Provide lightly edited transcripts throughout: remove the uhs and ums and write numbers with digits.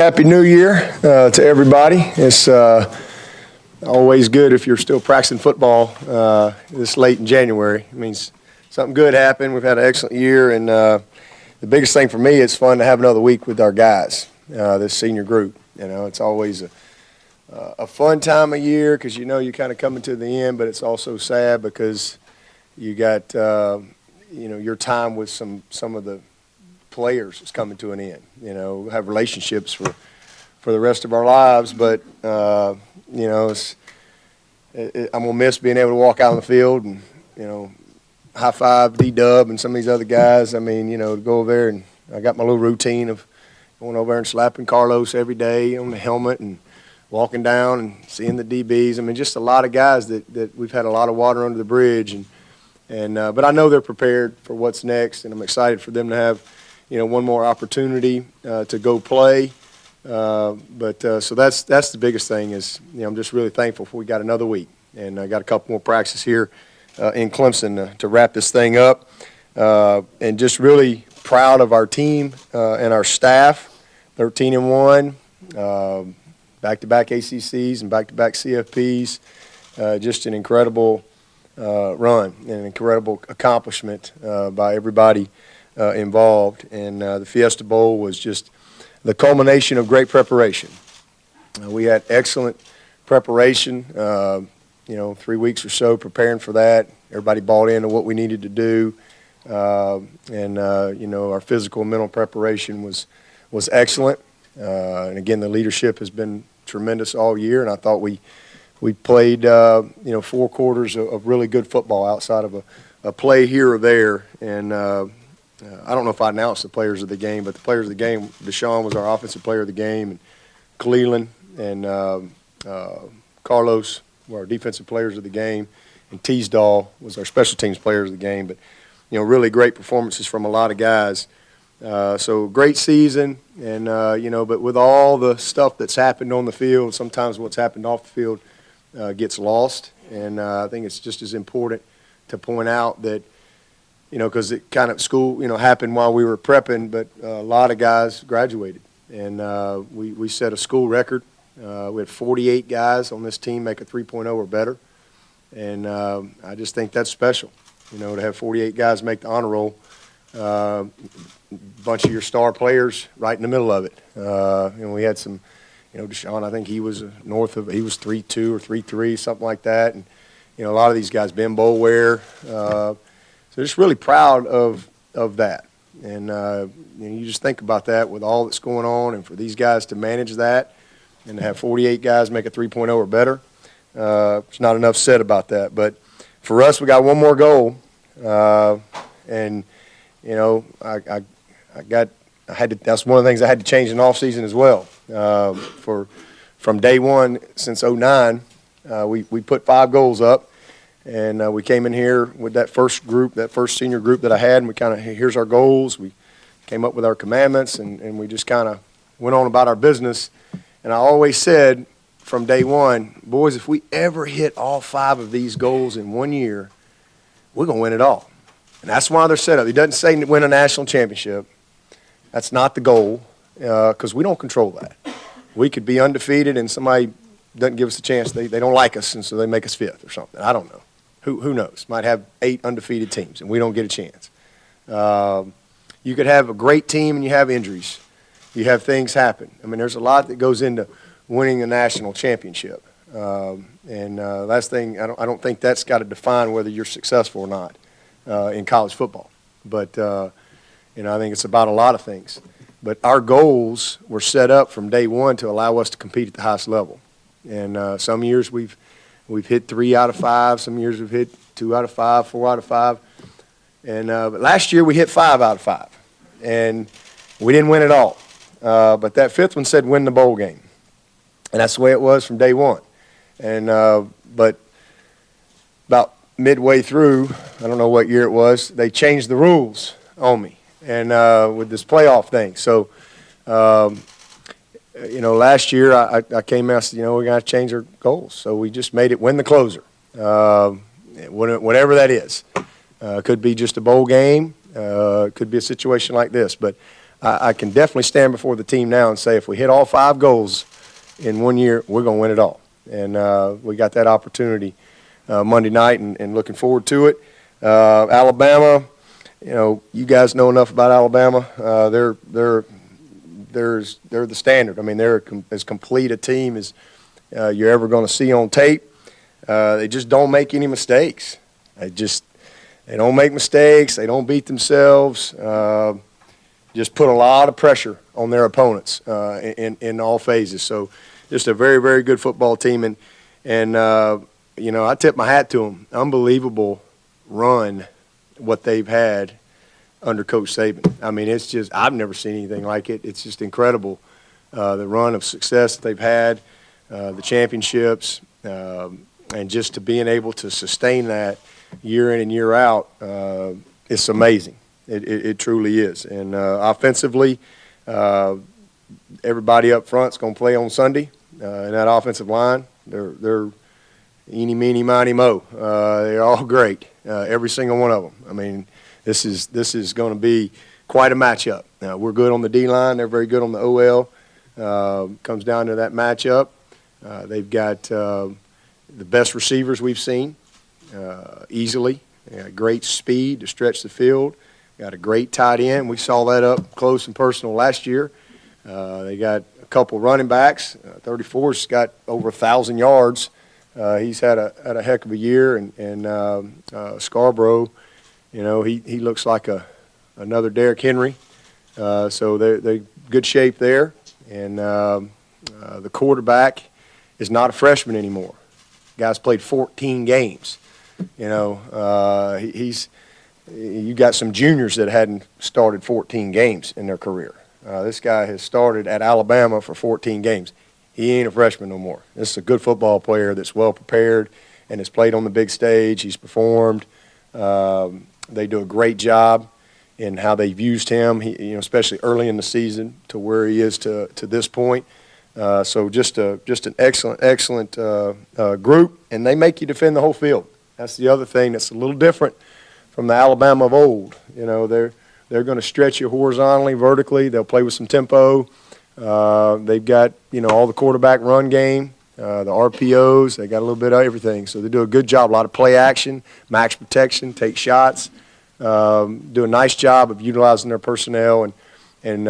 Happy New Year to everybody. It's always good if you're still practicing football this late in January. It means something good happened. We've had an excellent year, and the biggest thing for me, it's fun to have another week with our guys, this senior group. You know, it's always a fun time of year because you know you're kind of coming to the end, but it's also sad because you got your time with some of the players is coming to an end. You know, we'll have relationships for the rest of our lives, but I'm gonna miss being able to walk out on the field and high five D-Dub and some of these other guys. I mean, to go over there, and I got my little routine of going over there and slapping Carlos every day on the helmet and walking down and seeing the DBs. I mean, just a lot of guys that we've had a lot of water under the bridge, but I know they're prepared for what's next, and I'm excited for them to have one more opportunity to go play. So that's the biggest thing is, I'm just really thankful for we got another week. And I got a couple more practices here in Clemson to wrap this thing up. And just really proud of our team and our staff, 13-1, back-to-back ACCs and back-to-back CFPs. Just an incredible run and an incredible accomplishment by everybody involved, and the Fiesta Bowl was just the culmination of great preparation. We had excellent preparation, 3 weeks or so preparing for that. Everybody bought into what we needed to do, and our physical and mental preparation was excellent. And again, the leadership has been tremendous all year, and I thought we played 4 quarters of really good football outside of a play here or there, and I don't know if I announced the players of the game, but the players of the game, Deshaun was our offensive player of the game, and Cleveland and Carlos were our defensive players of the game, and Teasdall was our special teams players of the game. But, really great performances from a lot of guys. So great season, and, but with all the stuff that's happened on the field, sometimes what's happened off the field gets lost. And I think it's just as important to point out that, because it kind of school, happened while we were prepping, but a lot of guys graduated. And we set a school record. We had 48 guys on this team make a 3.0 or better. And I just think that's special, to have 48 guys make the honor roll. A bunch of your star players right in the middle of it. We had some, Deshaun, I think he was he was 3.2 or 3.3, something like that. And, a lot of these guys, Ben Boulware, so just really proud of that. And you just think about that with all that's going on, and for these guys to manage that and to have 48 guys make a 3.0 or better, there's not enough said about that. But for us, we got one more goal. And, that's one of the things I had to change in the offseason as well. From day one since 2009, we put 5 goals up. And we came in here with that first senior group that I had, and we kind of, here's our goals. We came up with our commandments, and we just kind of went on about our business. And I always said from day one, boys, if we ever hit all 5 of these goals in 1 year, we're going to win it all. And that's why they're set up. He doesn't say win a national championship. That's not the goal, because we don't control that. We could be undefeated, and somebody doesn't give us a chance. They don't like us, and so they make us 5th or something. I don't know. Who knows? Might have 8 undefeated teams, and we don't get a chance. You could have a great team, and you have injuries. You have things happen. I mean, there's a lot that goes into winning a national championship. Last thing, I don't think that's got to define whether you're successful or not in college football. But, I think it's about a lot of things. But our goals were set up from day one to allow us to compete at the highest level. And some years we've hit 3 out of 5. Some years we've hit 2 out of 5, 4 out of 5. And but last year we hit 5 out of 5. And we didn't win it all. But that 5th one said win the bowl game. And that's the way it was from day one. And but about midway through, I don't know what year it was, they changed the rules on me. And with this playoff thing. So, last year I came out and said, we got to change our goals. So we just made it win the closer, whatever that is. Could be just a bowl game. Could be a situation like this. But I can definitely stand before the team now and say if we hit all 5 goals in 1 year, we're going to win it all. And we got that opportunity Monday night, and looking forward to it. Alabama, you guys know enough about Alabama. They're the standard. I mean, they're as complete a team as you're ever going to see on tape. They just don't make any mistakes. They don't make mistakes. They don't beat themselves. Just put a lot of pressure on their opponents in all phases. So just a very, very good football team. And I tip my hat to them. Unbelievable run what they've had under Coach Saban. I mean, it's just, I've never seen anything like it. It's just incredible, the run of success that they've had, the championships, and just to being able to sustain that year in and year out, it's amazing. It truly is. And offensively, everybody up front is going to play on Sunday in that offensive line. They're eeny, meeny, miny, mo. They're all great, every single one of them. I mean, this is going to be quite a matchup. We're good on the D-line. They're very good on the OL. Comes down to that matchup. They've got the best receivers we've seen easily. They got great speed to stretch the field. Got a great tight end. We saw that up close and personal last year. They got a couple running backs. 34's got over 1,000 yards. He's had a heck of a year. And Scarborough, he looks like another Derrick Henry. So they're good shape there. And the quarterback is not a freshman anymore. Guy's played 14 games. You got some juniors that hadn't started 14 games in their career. This guy has started at Alabama for 14 games. He ain't a freshman no more. This is a good football player that's well prepared and has played on the big stage. He's performed. They do a great job in how they've used him, especially early in the season to where he is to this point. So just an excellent group, and they make you defend the whole field. That's the other thing that's a little different from the Alabama of old. They're going to stretch you horizontally, vertically. They'll play with some tempo. They've got, all the quarterback run game, the RPOs. They got a little bit of everything. So they do a good job, a lot of play action, max protection, take shots, do a nice job of utilizing their personnel and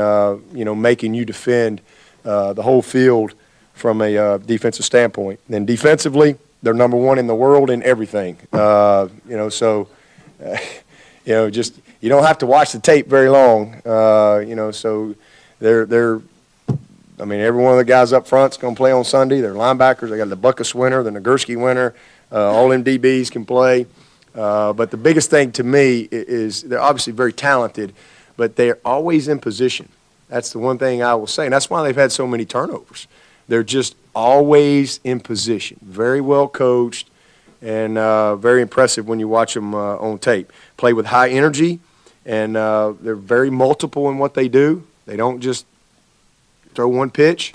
making you defend the whole field from a defensive standpoint. And then defensively, they're number 1 in the world in everything. Just you don't have to watch the tape very long. So they're. I mean, every one of the guys up front is going to play on Sunday. They're linebackers. They got the Buckus winner, the Nagurski winner. All them DBs can play. But the biggest thing to me is they're obviously very talented, but they're always in position. That's the one thing I will say, and that's why they've had so many turnovers. They're just always in position, very well coached, and very impressive when you watch them on tape. Play with high energy, and they're very multiple in what they do. They don't just throw one pitch.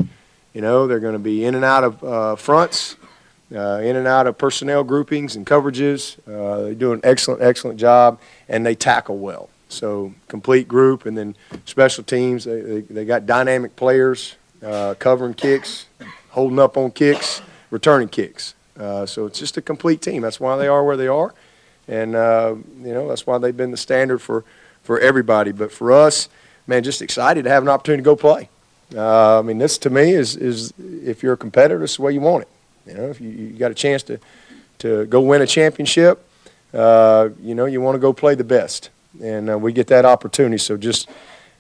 They're going to be in and out of fronts, in and out of personnel groupings and coverages. They do an excellent job, and they tackle well. So complete group, and then special teams. They got dynamic players covering kicks, holding up on kicks, returning kicks. So it's just a complete team. That's why they are where they are, and that's why they've been the standard for everybody. But for us, man, just excited to have an opportunity to go play. This to me is if you're a competitor, this is the way you want it. If you got a chance to go win a championship, you want to go play the best, and we get that opportunity. So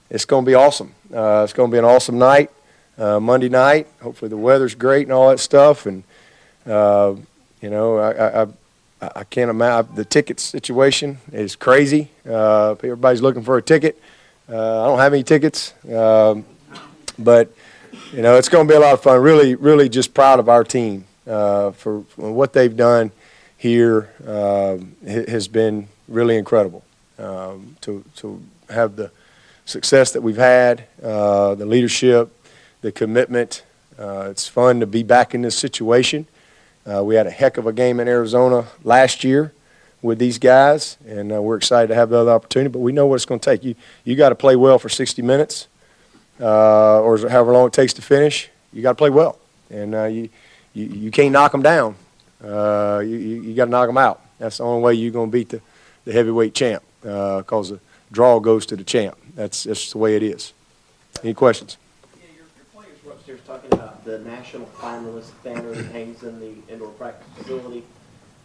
it's going to be awesome. It's going to be an awesome night, Monday night. Hopefully the weather's great and all that stuff, and I can't imagine. The ticket situation is crazy. Everybody's looking for a ticket. I don't have any tickets. But, it's going to be a lot of fun. Really, really just proud of our team for what they've done here. Has been really incredible to have the success that we've had, the leadership, the commitment. It's fun to be back in this situation. We had a heck of a game in Arizona last year with these guys, and we're excited to have the other opportunity. But we know what it's going to take. You got to play well for 60 minutes, or however long it takes to finish. You got to play well, and you can't knock them down. You got to knock them out. That's the only way you're going to beat the heavyweight champ, because the draw goes to the champ. That's just the way it is. Any questions? Yeah, your players were upstairs talking about the national finalist banner that hangs in the indoor practice facility.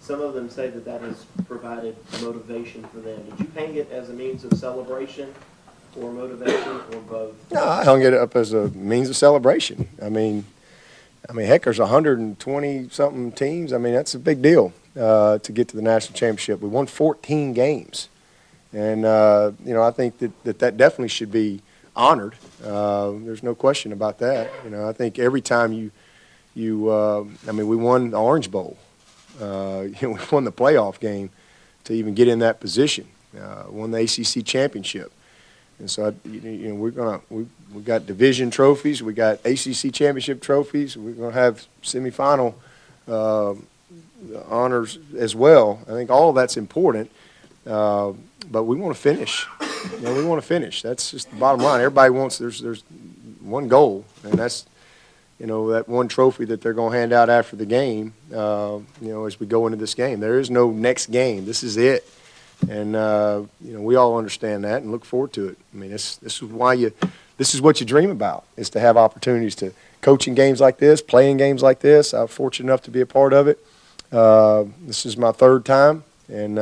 Some of them say that has provided motivation for them. Did you hang it as a means of celebration or motivation, or both? No, I hung it up as a means of celebration. I mean, heck, there's 120-something teams. I mean, that's a big deal to get to the national championship. We won 14 games. And, I think that definitely should be honored. There's no question about that. I think every time we won the Orange Bowl. We won the playoff game to even get in that position. Won the ACC championship. And so, we got division trophies. We got ACC championship trophies. We're going to have semifinal honors as well. I think all of that's important. But we want to finish. We want to finish. That's just the bottom line. Everybody wants. There's one goal, and that's that one trophy that they're going to hand out after the game. As we go into this game, there is no next game. This is it, and we all understand that and look forward to it. I mean, this is why this is what you dream about, is to have opportunities to coach in games like this, play in games like this. I'm fortunate enough to be a part of it. This is my third time, and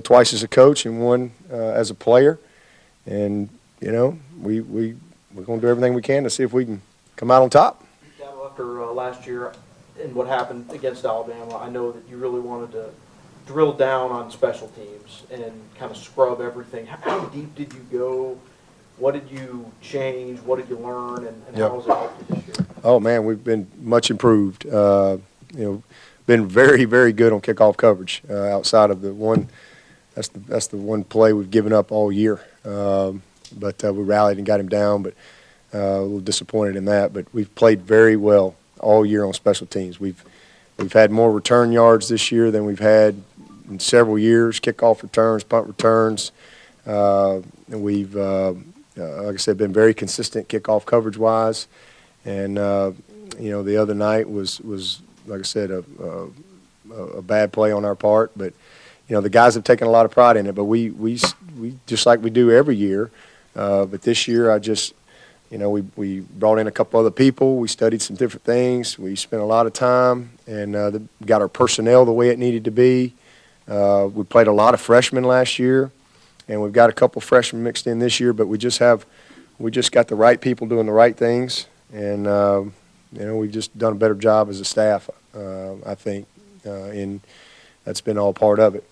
twice as a coach and one as a player. And, we're going to do everything we can to see if we can come out on top. Dabo, after last year and what happened against Alabama, I know that you really wanted to drill down on special teams and kind of scrub everything. How deep did you go? What did you change? What did you learn? And how has it helped you this year? Oh, man, we've been much improved. Been very, very good on kickoff coverage outside of the one. That's the one play we've given up all year. But we rallied and got him down, but a little disappointed in that. But we've played very well all year on special teams. We've had more return yards this year than we've had in several years, kickoff returns, punt returns. And we've, like I said, been very consistent kickoff coverage-wise. And, the other night was like I said, a bad play on our part. But, the guys have taken a lot of pride in it. But we just like we do every year. But this year I just, we brought in a couple other people. We studied some different things. We spent a lot of time and got our personnel the way it needed to be. We played a lot of freshmen last year, and we've got a couple freshmen mixed in this year. But we just got the right people doing the right things, and we've just done a better job as a staff, I think, and that's been all part of it.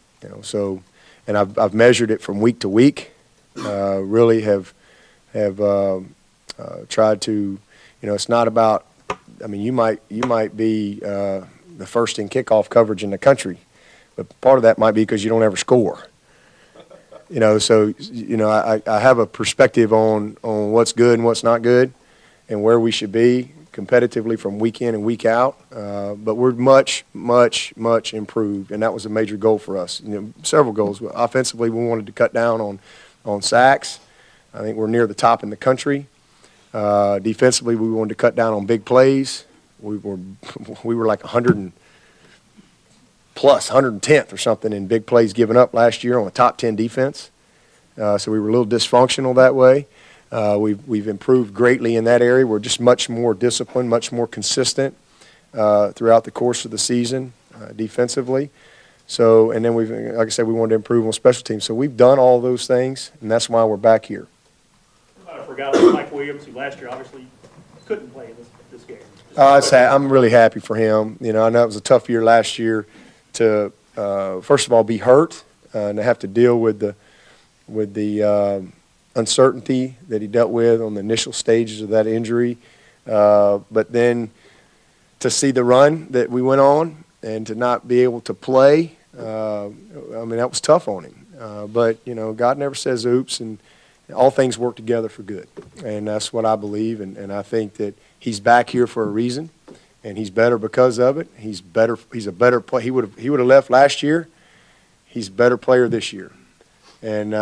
So, and I've measured it from week to week. Really have tried to, it's not about. I mean, you might be the first in kickoff coverage in the country, but part of that might be because you don't ever score. So I have a perspective on what's good and what's not good, and where we should be competitively from week in and week out. But we're much, much, much improved, and that was a major goal for us. Several goals. Offensively, we wanted to cut down on sacks. I think we're near the top in the country. Defensively, we wanted to cut down on big plays. We were like 110th or something in big plays given up last year on a top 10 defense. So we were a little dysfunctional that way. We've improved greatly in that area. We're just much more disciplined, much more consistent throughout the course of the season defensively. So, and then like I said, we wanted to improve on special teams. So we've done all those things, and that's why we're back here. I forgot about Mike Williams, who last year obviously couldn't play this game. I'm really happy for him. I know it was a tough year last year to first of all be hurt and to have to deal with the uncertainty that he dealt with on the initial stages of that injury, but then to see the run that we went on and to not be able to play, that was tough on him. But God never says oops, and all things work together for good, and that's what I believe, and I think that he's back here for a reason, and he's better because of it. He's better. He's a better player. He would have left last year He's a better player this year. And,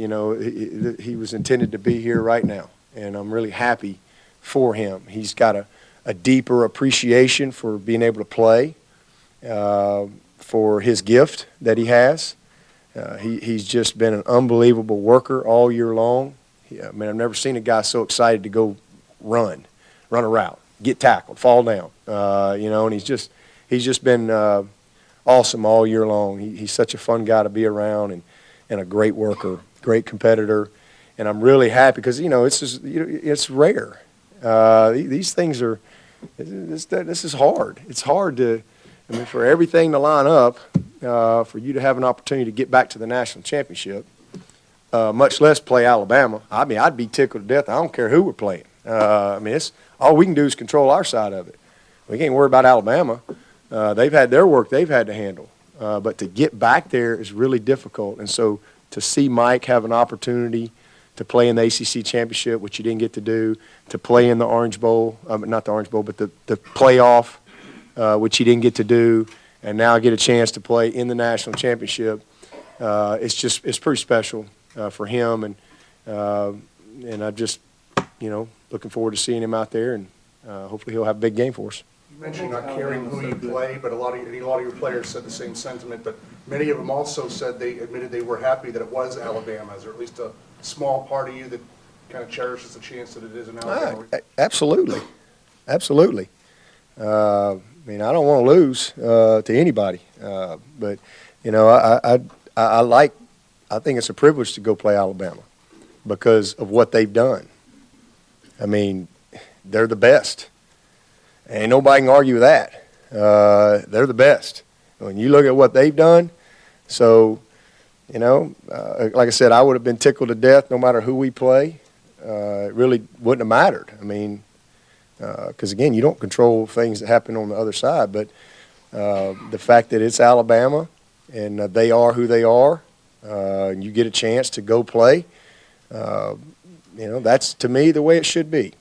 he was intended to be here right now. And I'm really happy for him. He's got a deeper appreciation for being able to play, for his gift that he has. He's just been an unbelievable worker all year long. I've never seen a guy so excited to go run a route, get tackled, fall down. And he's just been awesome all year long. He's such a fun guy to be around and a great worker, great competitor. And I'm really happy because, it's rare. These things are, this is hard. It's hard for everything to line up, for you to have an opportunity to get back to the national championship, much less play Alabama. I'd be tickled to death. I don't care who we're playing. It's all we can do is control our side of it. We can't worry about Alabama. They've had their work they've had to handle. But to get back there is really difficult. And so to see Mike have an opportunity to play in the ACC championship, which he didn't get to do, to play in the Orange Bowl, not the Orange Bowl, but the playoff, which he didn't get to do, and now get a chance to play in the national championship, it's pretty special for him. And I'm just, looking forward to seeing him out there, and hopefully he'll have a big game for us. You mentioned not caring who you play, but a lot of your players said the same sentiment, but many of them also said they admitted they were happy that it was Alabama's, or at least a small part of you that kind of cherishes the chance that it is in Alabama. Absolutely. Absolutely. I don't want to lose to anybody, but, I think it's a privilege to go play Alabama because of what they've done. They're the best. Ain't nobody can argue with that. They're the best. When you look at what they've done, so, like I said, I would have been tickled to death no matter who we play. It really wouldn't have mattered. Because, again, you don't control things that happen on the other side. But the fact that it's Alabama and they are who they are, and you get a chance to go play, that's, to me, the way it should be.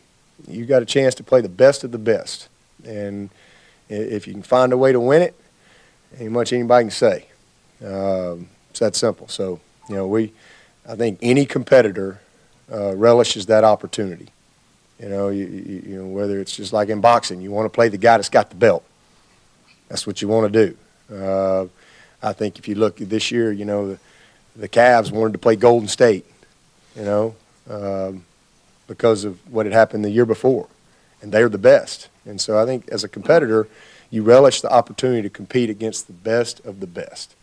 You got a chance to play the best of the best. And if you can find a way to win it, ain't much anybody can say. It's that simple. So, I think any competitor relishes that opportunity. Whether it's just like in boxing, you want to play the guy that's got the belt. That's what you want to do. I think if you look at this year, the Cavs wanted to play Golden State, because of what had happened the year before, and they're the best. And so I think as a competitor, you relish the opportunity to compete against the best of the best.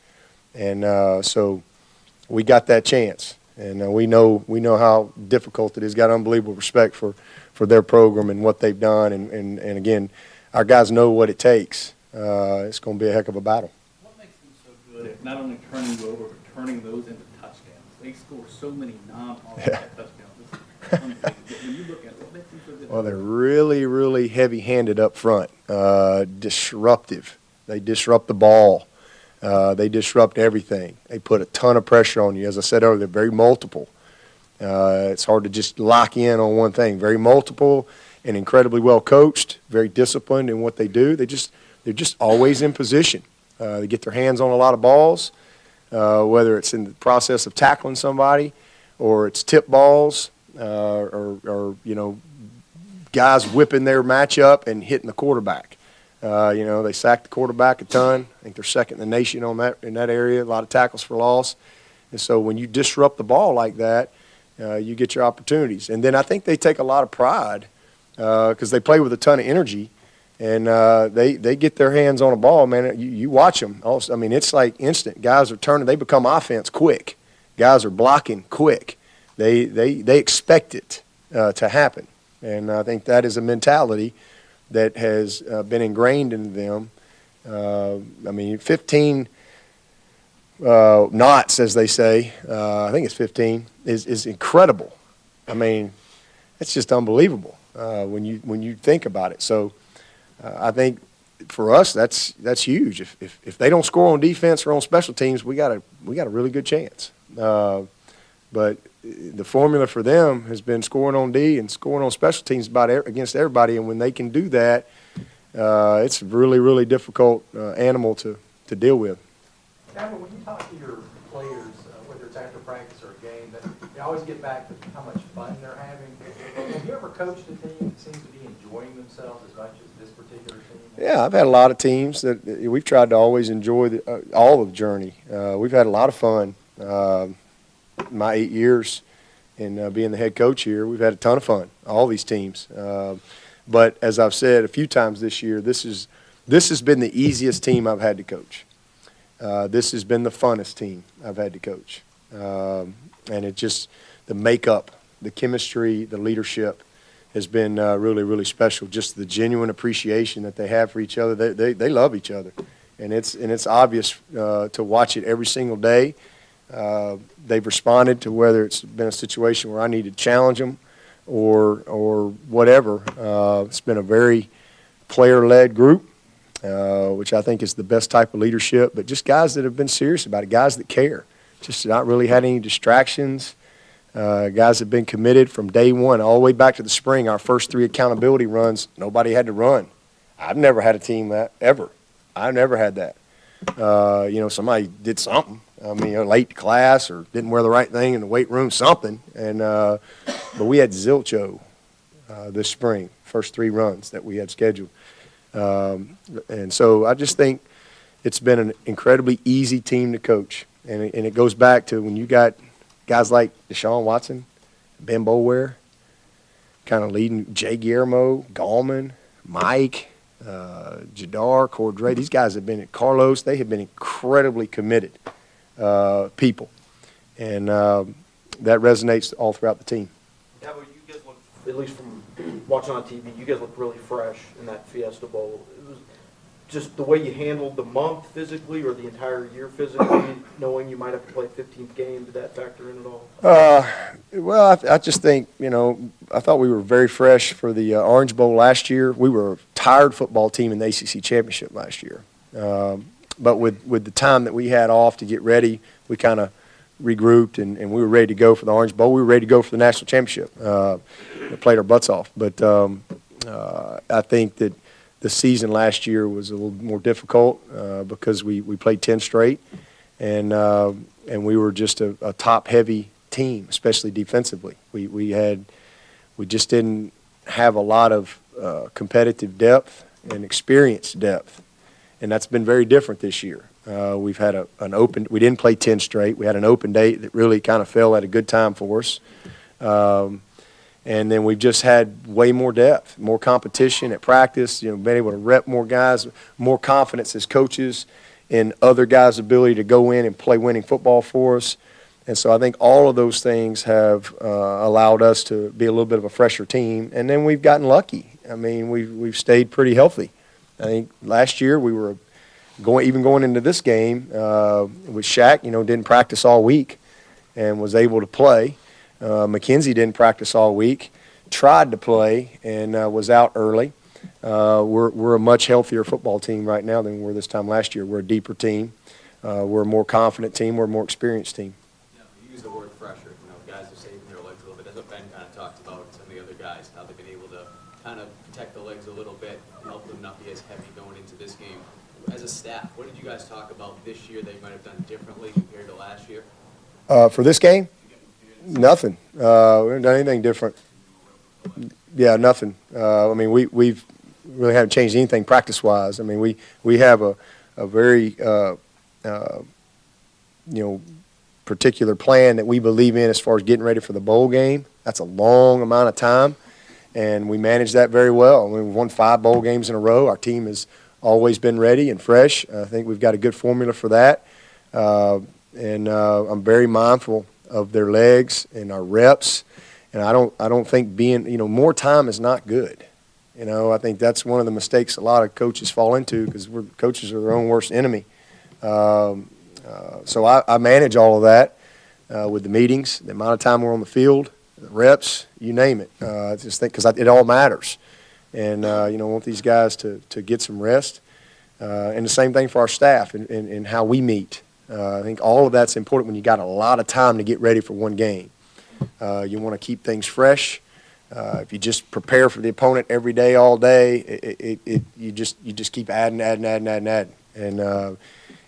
And so we got that chance, and we know how difficult it is. Got unbelievable respect for their program and what they've done, and again, our guys know what it takes. It's going to be a heck of a battle. What makes them so good at not only turning you over, but turning those into touchdowns? They score so many non-automatic touchdowns. When you look at it, what makes them so good? Well, they're really, really heavy-handed up front, disruptive. They disrupt the ball. They disrupt everything. They put a ton of pressure on you. As I said earlier, they're very multiple. It's hard to just lock in on one thing. Very multiple and incredibly well coached, very disciplined in what they do. They're just always in position. They get their hands on a lot of balls, whether it's in the process of tackling somebody or it's tip balls or guys whipping their matchup and hitting the quarterback. They sack the quarterback a ton. I think they're second in the nation in that area, a lot of tackles for loss. And so when you disrupt the ball like that, you get your opportunities. And then I think they take a lot of pride because they play with a ton of energy, and they get their hands on a ball, man. You watch them. It's like instant. Guys are turning. They become offense quick. Guys are blocking quick. They expect it to happen. And I think that is a mentality that has been ingrained into them. 15 knots, as they say, I think it's 15, is incredible. It's just unbelievable when you think about it. So I think for us, that's huge. If they don't score on defense or on special teams, we got a really good chance. But the formula for them has been scoring on D and scoring on special teams against everybody. And when they can do that, it's a really, really difficult animal to deal with. Dabo, when you talk to your players, whether it's after practice or a game, that they always get back to how much fun they're having. Have you ever coached a team that seems to be enjoying themselves as much as this particular team? Yeah, I've had a lot of teams that we've tried to always enjoy all of the journey. We've had a lot of fun. My 8 years in being the head coach here, we've had a ton of fun, all these teams. But as I've said a few times this year, this has been the easiest team I've had to coach. This has been the funnest team I've had to coach. And it just, the makeup, the chemistry, the leadership has been really, really special. Just the genuine appreciation that they have for each other. They love each other. And it's obvious to watch it every single day. They've responded to whether it's been a situation where I need to challenge them or whatever. It's been a very player-led group, which I think is the best type of leadership, but just guys that have been serious about it, guys that care, just not really had any distractions, guys that have been committed from day one all the way back to the spring. Our first 3 accountability runs, nobody had to run. I've never had a team that, ever. I've never had that. Somebody did something. Late to class or didn't wear the right thing in the weight room, something. But we had zilcho this spring, first 3 runs that we had scheduled. And so I just think it's been an incredibly easy team to coach. And it goes back to when you got guys like Deshaun Watson, Ben Boulware, kind of leading Jay Guillermo, Gallman, Mike, Jadar, Cordray. These guys have been, Carlos, they have been incredibly committed people. And that resonates all throughout the team. Dabo, you guys look, at least from watching on TV, you guys look really fresh in that Fiesta Bowl. It was just the way you handled the month physically or the entire year physically, knowing you might have to play 15th game, did that factor in at all? Well, I just think, I thought we were very fresh for the Orange Bowl last year. We were a tired football team in the ACC Championship last year. But with the time that we had off to get ready, we kind of regrouped and we were ready to go for the Orange Bowl. We were ready to go for the national championship. We played our butts off. But I think that the season last year was a little more difficult because we played 10 straight. And we were just a top-heavy team, especially defensively. We just didn't have a lot of competitive depth and experience depth. And that's been very different this year. We've had an open – we didn't play 10 straight. We had an open date that really kind of fell at a good time for us. And then we've just had way more depth, more competition at practice, been able to rep more guys, more confidence as coaches in other guys' ability to go in and play winning football for us. And so I think all of those things have allowed us to be a little bit of a fresher team. And then we've gotten lucky. We've stayed pretty healthy. I think last year we were going into this game with Shaq, didn't practice all week and was able to play. McKenzie didn't practice all week, tried to play, and was out early. We're a much healthier football team right now than we were this time last year. We're a deeper team. We're a more confident team. We're a more experienced team. You use the word fresher. Guys are saving their legs a little bit. That's what Ben kind of talked about, some of the other guys, how they've been able to kind of protect the legs a little bit, help them not be as heavy going into this game. As a staff, what did you guys talk about this year that you might have done differently compared to last year? For this game? Nothing. We haven't done anything different. Yeah, nothing. We've really haven't changed anything practice-wise. We have a very particular plan that we believe in as far as getting ready for the bowl game. That's a long amount of time, and we manage that very well. We've won 5 bowl games in a row. Our team has always been ready and fresh. I think we've got a good formula for that, and I'm very mindful of their legs and our reps, and I don't think being more time is not good. I think that's one of the mistakes a lot of coaches fall into because coaches are their own worst enemy. So I manage all of that with the meetings, the amount of time we're on the field, the reps, you name it. Just think because it all matters, and I want these guys to get some rest, and the same thing for our staff and how we meet. I think all of that's important when you got a lot of time to get ready for one game. You want to keep things fresh. If you just prepare for the opponent every day, all day, you just keep adding. And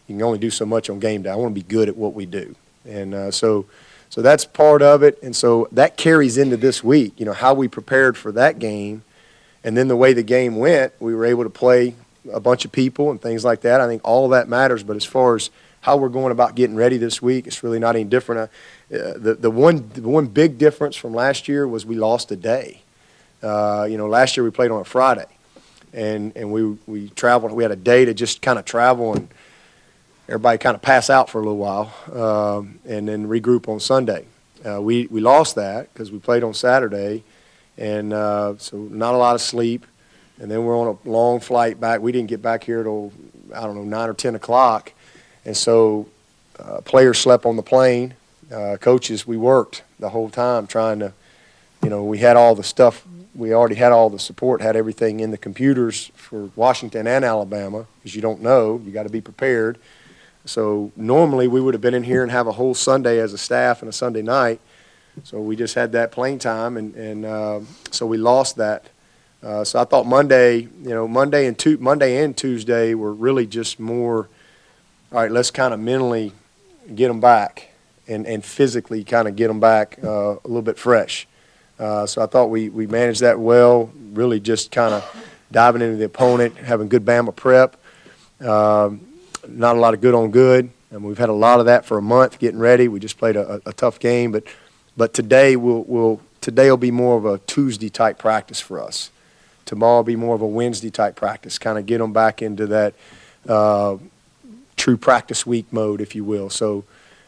You can only do so much on game day. I want to be good at what we do. And so that's part of it. And so that carries into this week, you know, how we prepared for that game. And then the way the game went, we were able to play a bunch of people and things like that. I think all of that matters. But as far as how we're going about getting ready this week, it's really not any different. The one big difference from last year was we lost a day. You know, last year we played on a Friday. And we traveled. We had a day to just kind of travel and everybody kind of pass out for a little while and then regroup on Sunday. We lost that because we played on Saturday. And so not a lot of sleep, and then we're on a long flight back. We didn't get back here till, I don't know, 9 or 10 o'clock. And so players slept on the plane. Coaches, we worked the whole time trying to, you know, we had all the stuff. We already had all the support, had everything in the computers for Washington and Alabama, because you don't know. You got to be prepared. So normally we would have been in here and have a whole Sunday as a staff and a Sunday night. So we just had that playing time, and so we lost that. So I thought Monday and Tuesday were really just more, all right, let's kind of mentally get them back and physically kind of get them back a little bit fresh. So I thought we managed that well, really just kind of diving into the opponent, having good Bama prep, not a lot of good on good. And we've had a lot of that for a month getting ready. We just played a tough game, but today today will be more of a Tuesday type practice for us. Tomorrow will be more of a Wednesday type practice, kind of get them back into that true practice week mode, if you will. So,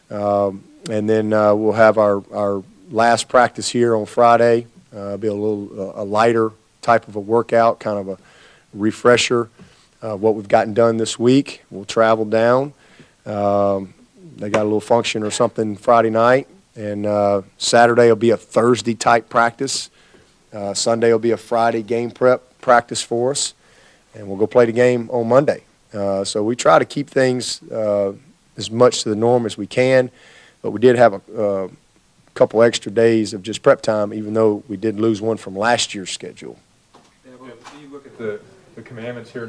and then we'll have our last practice here on Friday. Be a little lighter type of a workout, kind of a refresher. What we've gotten done this week. We'll travel down. They got a little function or something Friday night. And Saturday will be a Thursday-type practice. Sunday will be a Friday game prep practice for us. And we'll go play the game on Monday. So we try to keep things as much to the norm as we can. But we did have a couple extra days of just prep time, even though we did lose one from last year's schedule. When you look at the commandments here